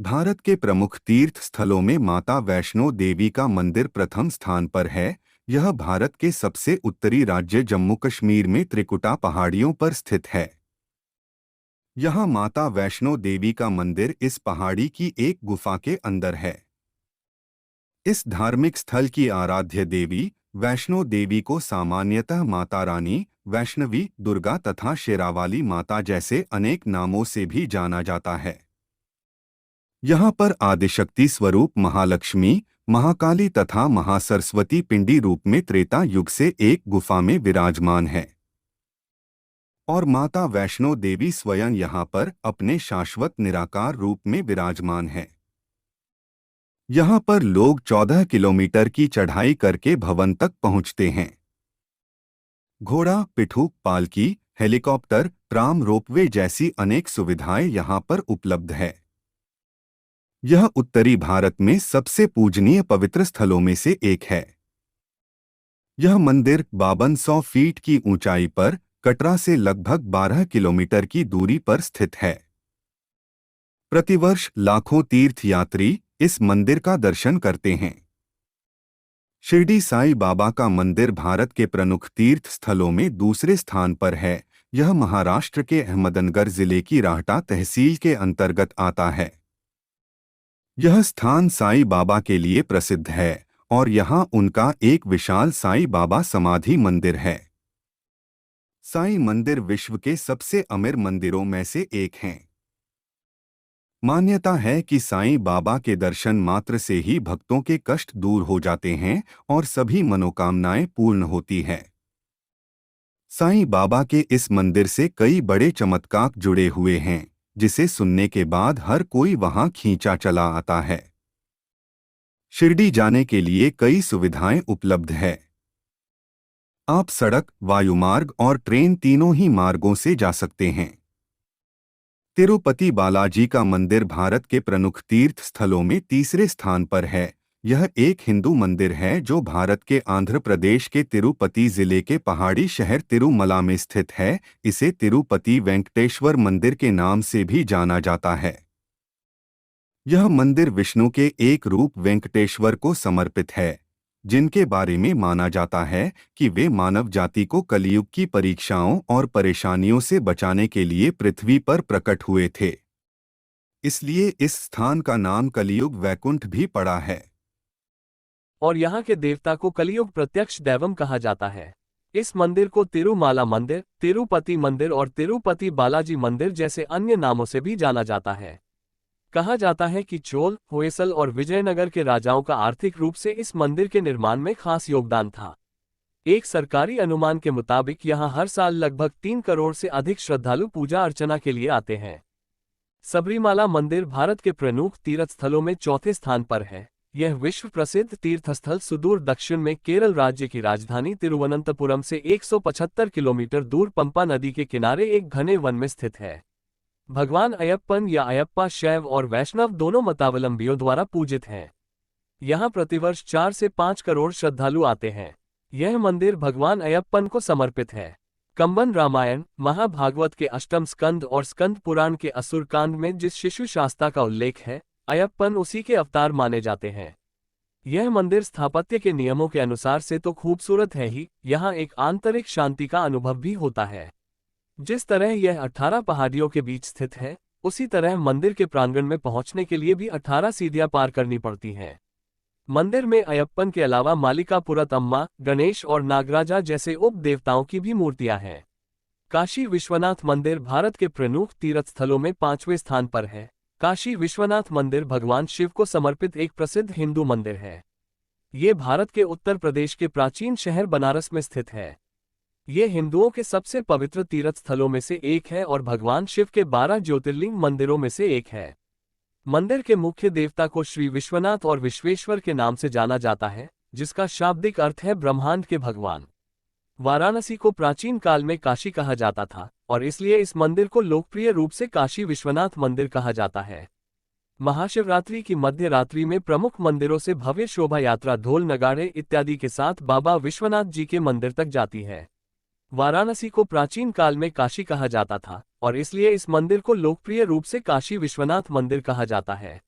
भारत के प्रमुख तीर्थ स्थलों में माता वैष्णो देवी का मंदिर प्रथम स्थान पर है। यह भारत के सबसे उत्तरी राज्य जम्मू कश्मीर में त्रिकुटा पहाड़ियों पर स्थित है। यहाँ माता वैष्णो देवी का मंदिर इस पहाड़ी की एक गुफा के अंदर है। इस धार्मिक स्थल की आराध्य देवी वैष्णो देवी को सामान्यतः माता रानी, वैष्णवी, दुर्गा तथा शेरावाली माता जैसे अनेक नामों से भी जाना जाता है। यहाँ पर आदिशक्ति स्वरूप महालक्ष्मी, महाकाली तथा महासरस्वती पिंडी रूप में त्रेता युग से एक गुफा में विराजमान है और माता वैष्णो देवी स्वयं यहाँ पर अपने शाश्वत निराकार रूप में विराजमान है। यहाँ पर लोग 14 किलोमीटर की चढ़ाई करके भवन तक पहुँचते हैं। घोड़ा, पिठू, पालकी, हेलीकॉप्टर, ट्राम, रोपवे जैसी अनेक सुविधाएं यहाँ पर उपलब्ध है। यह उत्तरी भारत में सबसे पूजनीय पवित्र स्थलों में से एक है। यह मंदिर 5200 फीट की ऊंचाई पर कटरा से लगभग 12 किलोमीटर की दूरी पर स्थित है। प्रतिवर्ष लाखों तीर्थयात्री इस मंदिर का दर्शन करते हैं। शिरडी साईं बाबा का मंदिर भारत के प्रमुख तीर्थ स्थलों में दूसरे स्थान पर है। यह महाराष्ट्र के अहमदनगर जिले की राहटा तहसील के अंतर्गत आता है। यह स्थान साईं बाबा के लिए प्रसिद्ध है और यहाँ उनका एक विशाल साईं बाबा समाधि मंदिर है। साईं मंदिर विश्व के सबसे अमीर मंदिरों में से एक हैं। मान्यता है कि साईं बाबा के दर्शन मात्र से ही भक्तों के कष्ट दूर हो जाते हैं और सभी मनोकामनाएं पूर्ण होती हैं। साईं बाबा के इस मंदिर से कई बड़े चमत्कार जुड़े हुए हैं, जिसे सुनने के बाद हर कोई वहां खींचा चला आता है। शिरडी जाने के लिए कई सुविधाएं उपलब्ध है। आप सड़क, वायुमार्ग और ट्रेन तीनों ही मार्गों से जा सकते हैं। तिरुपति बालाजी का मंदिर भारत के प्रमुख तीर्थ स्थलों में तीसरे स्थान पर है। यह एक हिंदू मंदिर है जो भारत के आंध्र प्रदेश के तिरुपति जिले के पहाड़ी शहर तिरुमला में स्थित है। इसे तिरुपति वेंकटेश्वर मंदिर के नाम से भी जाना जाता है। यह मंदिर विष्णु के एक रूप वेंकटेश्वर को समर्पित है, जिनके बारे में माना जाता है कि वे मानव जाति को कलियुग की परीक्षाओं और परेशानियों से बचाने के लिए पृथ्वी पर प्रकट हुए थे। इसलिए इस स्थान का नाम कलियुग वैकुंठ भी पड़ा है। और यहाँ के देवता को कलियुग प्रत्यक्ष दैवम कहा जाता है। इस मंदिर को तिरुमाला मंदिर, तिरुपति मंदिर और तिरुपति बालाजी मंदिर जैसे अन्य नामों से भी जाना जाता है। कहा जाता है कि चोल, होयसल और विजयनगर के राजाओं का आर्थिक रूप से इस मंदिर के निर्माण में खास योगदान था। एक सरकारी अनुमान के मुताबिक यहाँ हर साल लगभग 3 करोड़ से अधिक श्रद्धालु पूजा अर्चना के लिए आते हैं। सबरीमाला मंदिर भारत के प्रमुख तीर्थ स्थलों में चौथे स्थान पर है। यह विश्व प्रसिद्ध तीर्थस्थल सुदूर दक्षिण में केरल राज्य की राजधानी तिरुवनंतपुरम से 175 किलोमीटर दूर पंपा नदी के किनारे एक घने वन में स्थित है। भगवान अयप्पन या अयप्पा शैव और वैष्णव दोनों मतावलंबियों द्वारा पूजित हैं। यहाँ प्रतिवर्ष 4 से 5 करोड़ श्रद्धालु आते हैं। यह मंदिर भगवान अयप्पन को समर्पित है। कंबन रामायण, महाभागवत के अष्टम स्कंद और स्कंद पुराण के असुर कांड में जिस शिशु शास्ता का उल्लेख है, अयप्पन उसी के अवतार माने जाते हैं। यह मंदिर स्थापत्य के नियमों के अनुसार से तो खूबसूरत है ही, यहाँ एक आंतरिक शांति का अनुभव भी होता है। जिस तरह यह 18 पहाड़ियों के बीच स्थित है, उसी तरह मंदिर के प्रांगण में पहुंचने के लिए भी 18 सीढ़ियां पार करनी पड़ती हैं। मंदिर में अयप्पन के अलावा मालिकापुरत अम्मा, गणेश और नागराजा जैसे उप देवताओं की भी मूर्तियां हैं। काशी विश्वनाथ मंदिर भारत के प्रमुख तीर्थ स्थलों में 5वें स्थान पर है। काशी विश्वनाथ मंदिर भगवान शिव को समर्पित एक प्रसिद्ध हिंदू मंदिर है। ये भारत के उत्तर प्रदेश के प्राचीन शहर बनारस में स्थित है। ये हिंदुओं के सबसे पवित्र तीर्थ स्थलों में से एक है और भगवान शिव के 12 ज्योतिर्लिंग मंदिरों में से एक है। मंदिर के मुख्य देवता को श्री विश्वनाथ और विश्वेश्वर के नाम से जाना जाता है, जिसका शाब्दिक अर्थ है ब्रह्मांड के भगवान। वाराणसी को प्राचीन काल में काशी कहा जाता था और इसलिए इस मंदिर को लोकप्रिय रूप से काशी विश्वनाथ मंदिर कहा जाता है। महाशिवरात्रि की मध्य रात्रि में प्रमुख मंदिरों से भव्य शोभा यात्रा ढोल, नगाड़े इत्यादि के साथ बाबा विश्वनाथ जी के मंदिर तक जाती है। वाराणसी को प्राचीन काल में काशी कहा जाता था और इसलिए इस मंदिर को लोकप्रिय रूप से काशी विश्वनाथ मंदिर कहा जाता है।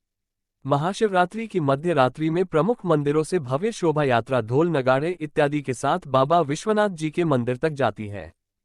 महाशिवरात्रि की मध्य रात्रि में प्रमुख मंदिरों से भव्य शोभा यात्रा ढोल नगाड़े इत्यादि के साथ बाबा विश्वनाथ जी के मंदिर तक जाती है।